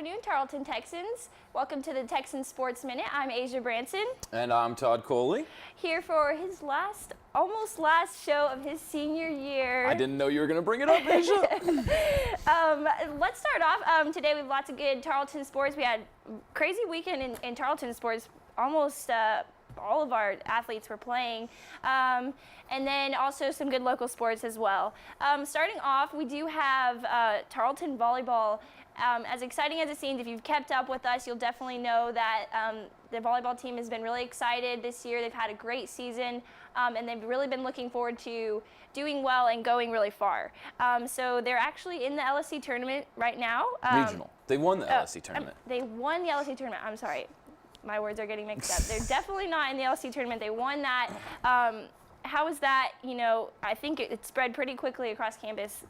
afternoon, Tarleton Texans. Welcome to the Texan Sports Minute. I'm Azia Branson. And I'm Todd Coley. Here for his almost last show of his senior year. I didn't know you were going to bring it up, Azia. Let's start off. Today we have lots of good Tarleton sports. We had a crazy weekend in Tarleton sports. Almost all of our athletes were playing. And then also some good local sports as well. Starting off, we do have Tarleton volleyball. As exciting as it seems, if you've kept up with us, you'll definitely know that the volleyball team has been really excited this year. They've had a great season, and they've really been looking forward to doing well and going really far. So they're actually in the LSC tournament right now. Regional. They won the LSC tournament. They won the LSC tournament. I'm sorry. My words are getting mixed up. They're definitely not in the LSC tournament. They won that. How was that? You know, I think it spread pretty quickly across campus.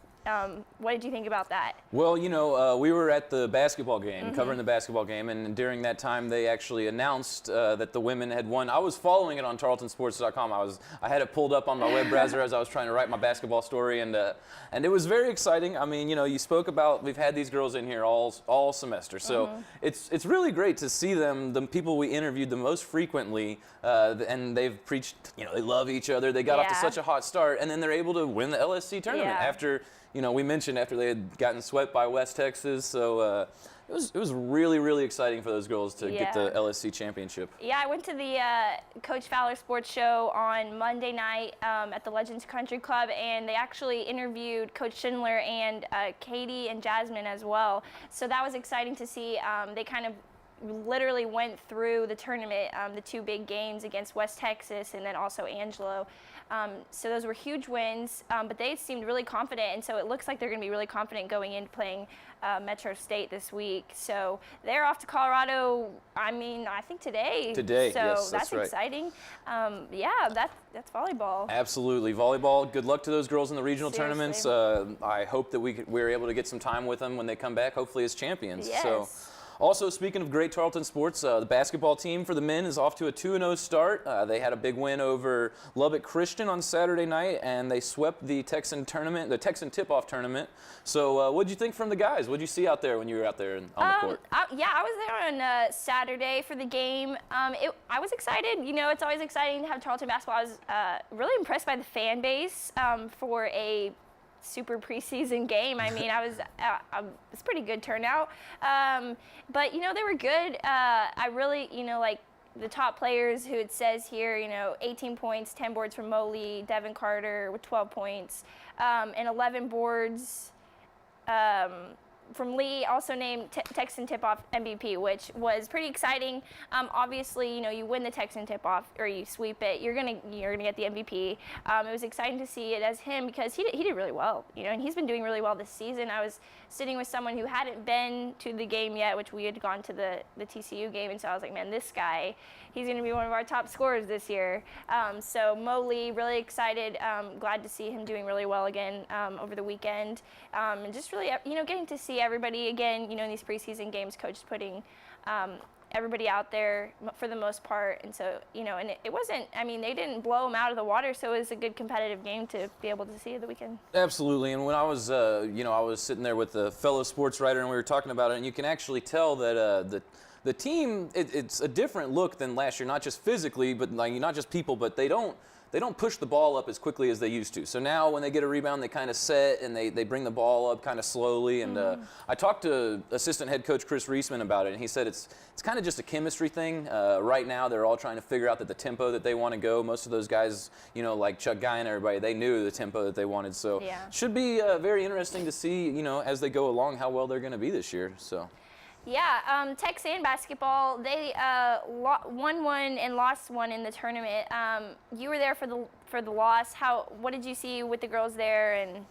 What did you think about that? Well, you know, we were at the basketball game, covering the basketball game, and during that time they actually announced that the women had won. I was following it on tarletonsports.com. I had it pulled up on my web browser as I was trying to write my basketball story, and it was very exciting. I mean, you know, you spoke about, we've had these girls in here all semester, so it's really great to see them, the people we interviewed the most frequently, and they've preached, you know, they love each other. They got off to such a hot start, and then they're able to win the LSC tournament after. You know, we mentioned after they had gotten swept by West Texas, so it was really, really exciting for those girls to get the LSC championship. Yeah, I went to the Coach Fowler Sports Show on Monday night at the Legends Country Club, and they actually interviewed Coach Schindler and Katie and Jasmine as well. So that was exciting to see. They kind of literally went through the tournament, the two big games against West Texas and then also Angelo. So those were huge wins, but they seemed really confident, and so it looks like they're going to be really confident going into playing Metro State this week. So they're off to Colorado, I think today. Today, so yes, that's right. Exciting. That's volleyball. Absolutely. Volleyball, good luck to those girls in the regional tournaments. I hope that we're able to get some time with them when they come back, hopefully as champions. Yes. So. Also, speaking of great Tarleton sports, the basketball team for the men is off to a 2-0 start. They had a big win over Lubbock Christian on Saturday night, and they swept the Texan tournament, the Texan tip-off tournament. So, what did you think from the guys? What did you see out there when you were out there on the court? I was there on Saturday for the game. I was excited. You know, it's always exciting to have Tarleton basketball. I was really impressed by the fan base for a super preseason game. I mean, it's pretty good turnout. But, you know, they were good. I really, you know, like the top players who it says here, you know, 18 points, 10 boards from Moley, Devin Carter with 12 points, and 11 boards from Lee, also named Texan Tip-Off MVP, which was pretty exciting. Obviously, you know, you win the Texan Tip-Off or you sweep it, you're gonna get the MVP. It was exciting to see it as him because he did really well, you know, and he's been doing really well this season. I was sitting with someone who hadn't been to the game yet, which we had gone to the TCU game, and so I was like, man, this guy, he's gonna be one of our top scorers this year. So Mo Lee, really excited, glad to see him doing really well again over the weekend, and just really, you know, getting to see everybody again, you know, in these preseason games, coach putting everybody out there for the most part. And so, you know, and it wasn't, I mean, they didn't blow them out of the water, so it was a good competitive game to be able to see at the weekend. Absolutely. And when I was, you know, I was sitting there with a fellow sports writer and we were talking about it, and you can actually tell that the team, it's a different look than last year, not just physically, but like not just people, but they don't push the ball up as quickly as they used to. So now when they get a rebound, they kind of set and they bring the ball up kind of slowly. And I talked to assistant head coach Chris Reisman about it, and he said it's kind of just a chemistry thing. Right now they're all trying to figure out the tempo that they want to go. Most of those guys, you know, like Chuck Guy and everybody, they knew the tempo that they wanted. So it should be very interesting to see, you know, as they go along how well they're going to be this year. So. Yeah, Texan basketball, they won one and lost one in the tournament. You were there for the loss. What did you see with the girls there? And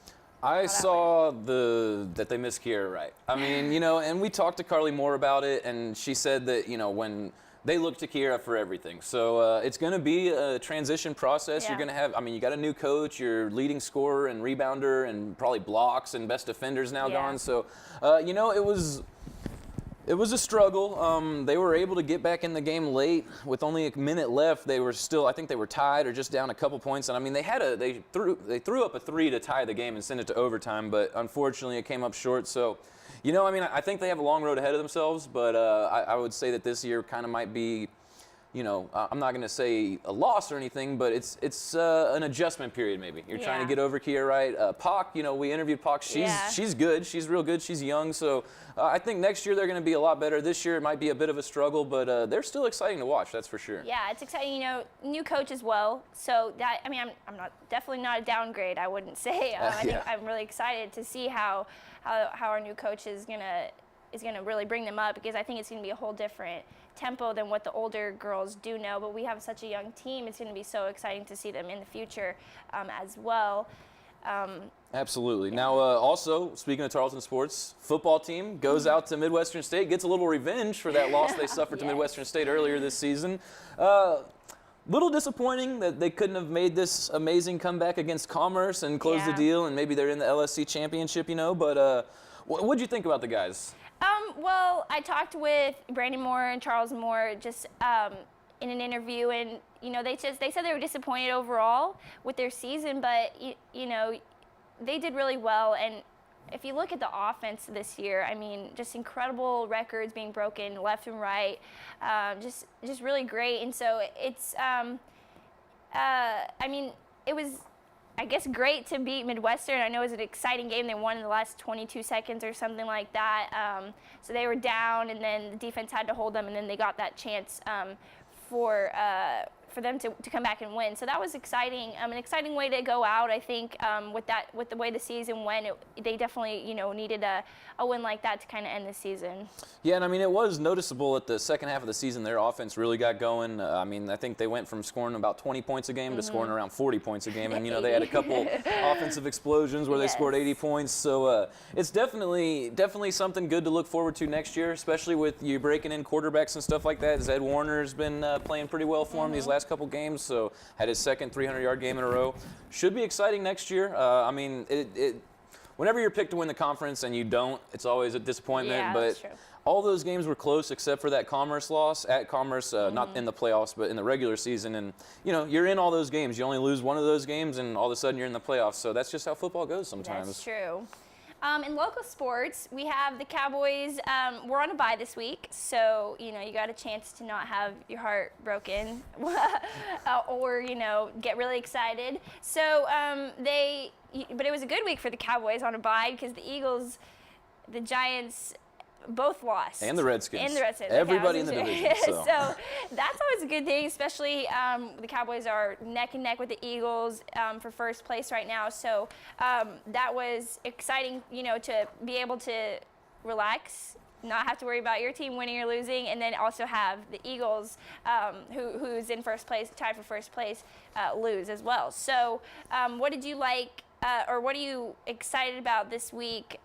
I saw that they missed Kiera Wright. I mean, you know, and we talked to Carly Moore about it, and she said that, you know, when they look to Kiera for everything. So it's going to be a transition process. You're going to have, I mean, you got a new coach, your leading scorer and rebounder and probably blocks and best defenders now gone. So, you know, it was a struggle. They were able to get back in the game late with only a minute left. They were still, I think they were tied or just down a couple points. And I mean, they threw up a 3 to tie the game and send it to overtime, but unfortunately it came up short. So, You know, I mean, I think they have a long road ahead of themselves, but I would say that this year kind of might be, you know, I'm not going to say a loss or anything, but it's an adjustment period maybe. You're trying to get over Kia, right? Pac, you know, we interviewed Pac. She's good. She's real good. She's young. So I think next year they're going to be a lot better. This year it might be a bit of a struggle, but they're still exciting to watch. That's for sure. Yeah, it's exciting. You know, new coach as well. So that, I mean, I'm definitely not a downgrade. I wouldn't say. I think I'm really excited to see how our new coach is gonna really bring them up, because I think it's gonna be a whole different tempo than what the older girls do know. But we have such a young team; it's gonna be so exciting to see them in the future as well. Absolutely. Now, also, speaking of Tarleton sports, football team goes out to Midwestern State, gets a little revenge for that loss they suffered to Midwestern State earlier this season. Little disappointing that they couldn't have made this amazing comeback against Commerce and close the deal, and maybe they're in the LSC championship, you know. But what'd you think about the guys? Well, I talked with Brandon Moore and Charles Moore just in an interview, and you know, they said they were disappointed overall with their season, but you know, they did really well. And if you look at the offense this year, I mean, just incredible records being broken left and right, just really great. And so it's, I mean, it was, I guess, great to beat Midwestern. I know it was an exciting game. They won in the last 22 seconds or something like that. So they were down, and then the defense had to hold them, and then they got that chance for them to come back and win. So that was exciting, an exciting way to go out. I think with the way the season went, they definitely, you know, needed a win like that to kind of end the season. Yeah, and I mean, it was noticeable at the second half of the season, their offense really got going. I mean, I think they went from scoring about 20 points a game to scoring around 40 points a game. And, you know, they had a couple offensive explosions where they scored 80 points. So it's definitely something good to look forward to next year, especially with you breaking in quarterbacks and stuff like that. Zed Warner's been playing pretty well for him these last couple games, so had his second 300-yard game in a row. Should be exciting next year. I mean, whenever you're picked to win the conference and you don't, it's always a disappointment. But that's true. All those games were close except for that Commerce loss at Commerce, not in the playoffs, but in the regular season. And, you know, you're in all those games. You only lose one of those games, and all of a sudden you're in the playoffs. So that's just how football goes sometimes. That's true. In local sports, we have the Cowboys. We're on a bye this week, so you know, you got a chance to not have your heart broken, or you know, get really excited. So but it was a good week for the Cowboys on a bye, because the Eagles, the Giants, both lost. And the Redskins. And the Redskins. Everybody in the division. So that's always a good thing, especially the Cowboys are neck and neck with the Eagles for first place right now. So that was exciting, you know, to be able to relax, not have to worry about your team winning or losing, and then also have the Eagles, who's in first place, tied for first place, lose as well. So what did you like? Or what are you excited about this week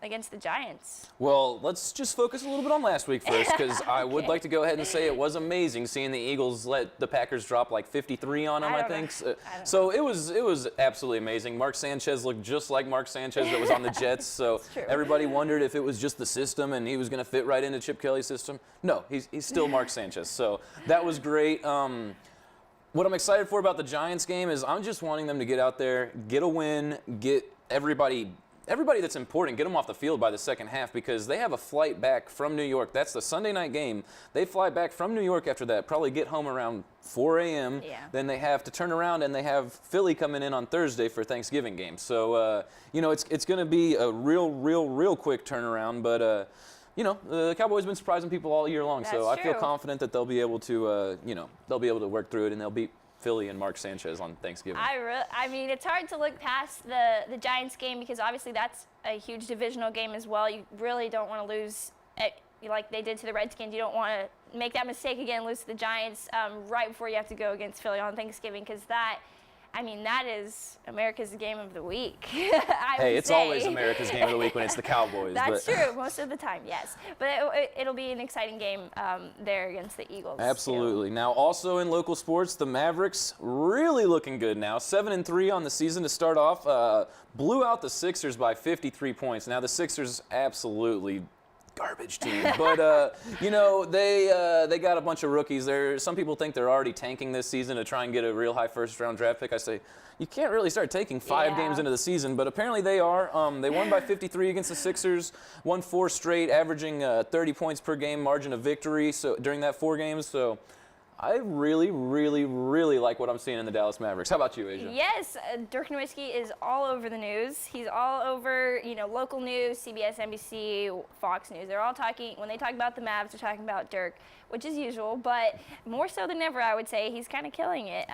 against the Giants? Well, let's just focus a little bit on last week first, because I would like to go ahead and say it was amazing seeing the Eagles let the Packers drop like 53 on them, I think. So it was absolutely amazing. Mark Sanchez looked just like Mark Sanchez that was on the Jets. So everybody wondered if it was just the system and he was going to fit right into Chip Kelly's system. No, he's still Mark Sanchez. So that was great. What I'm excited for about the Giants game is I'm just wanting them to get out there, get a win, get everybody that's important, get them off the field by the second half, because they have a flight back from New York. That's the Sunday night game. They fly back from New York after that, probably get home around 4 a.m. Then they have to turn around, and they have Philly coming in on Thursday for Thanksgiving game. So, you know, it's going to be a real quick turnaround, but you know, the Cowboys have been surprising people all year long, so I feel confident that they'll be able to, you know, they'll be able to work through it, and they'll beat Philly and Mark Sanchez on Thanksgiving. I mean, it's hard to look past the Giants game, because obviously that's a huge divisional game as well. You really don't want to lose like they did to the Redskins. You don't want to make that mistake again, lose to the Giants right before you have to go against Philly on Thanksgiving, because that is America's game of the week. Hey, it's always America's game of the week when it's the Cowboys. That's true, most of the time, yes. But it'll be an exciting game there against the Eagles. Absolutely. Now, also in local sports, the Mavericks really looking good now. 7-3 on the season to start off. Blew out the Sixers by 53 points. Now, the Sixers absolutely garbage team. But you know, they got a bunch of rookies there. Some people think they're already tanking this season to try and get a real high first-round draft pick. I say you can't really start taking 5 games into the season, but apparently they are. They won by 53 against the Sixers, won 4 straight, averaging 30 points per game margin of victory. So during that 4 games, so. I really, really, really like what I'm seeing in the Dallas Mavericks. How about you, Azia? Yes, Dirk Nowitzki is all over the news. He's all over, local news, CBS, NBC, Fox News. They're all talking, when they talk about the Mavs, they're talking about Dirk, which is usual, but more so than ever, I would say. He's kind of killing it.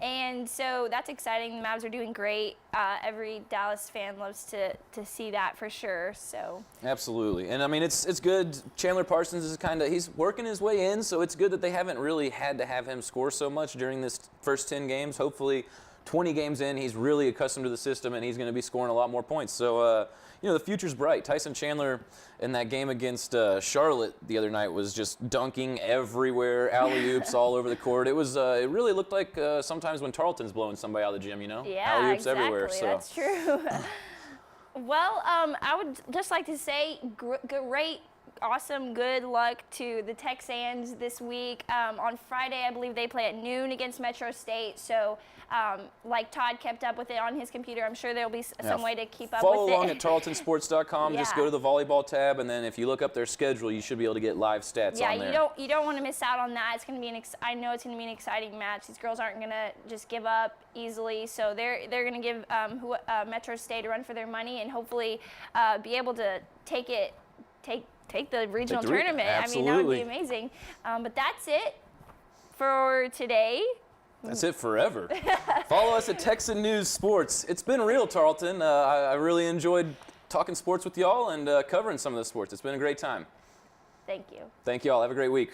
And so that's exciting. The Mavs are doing great. Every Dallas fan loves to see that for sure. So absolutely, and I mean it's good. Chandler Parsons is he's working his way in, so it's good that they haven't really had to have him score so much during this first 10 games. Hopefully, 20 games in, he's really accustomed to the system, and he's going to be scoring a lot more points. So the future's bright. Tyson Chandler in that game against Charlotte the other night was just dunking everywhere, alley-oops all over the court. It really looked like sometimes when Tarleton's blowing somebody out of the gym, Yeah, alley-oops exactly. everywhere. So. That's true. Well, I would just like to say great, awesome, good luck to the Texans this week. On Friday, I believe they play at noon against Metro State. So, like Todd kept up with it on his computer, I'm sure there'll be some way to keep up with it. Follow along at tarletonsports.com. Just go to the volleyball tab, and then if you look up their schedule, you should be able to get live stats on there. Yeah, you don't want to miss out on that. It's going to be I know it's going to be an exciting match. These girls aren't going to just give up easily, so they're going to give Metro State a run for their money, and hopefully be able to take the regional tournament. Absolutely. I mean, that would be amazing. But that's it for today. That's it forever. Follow us at Texan News Sports. It's been real, Tarleton. I really enjoyed talking sports with y'all and covering some of the sports. It's been a great time. Thank you. Thank y'all. Have a great week.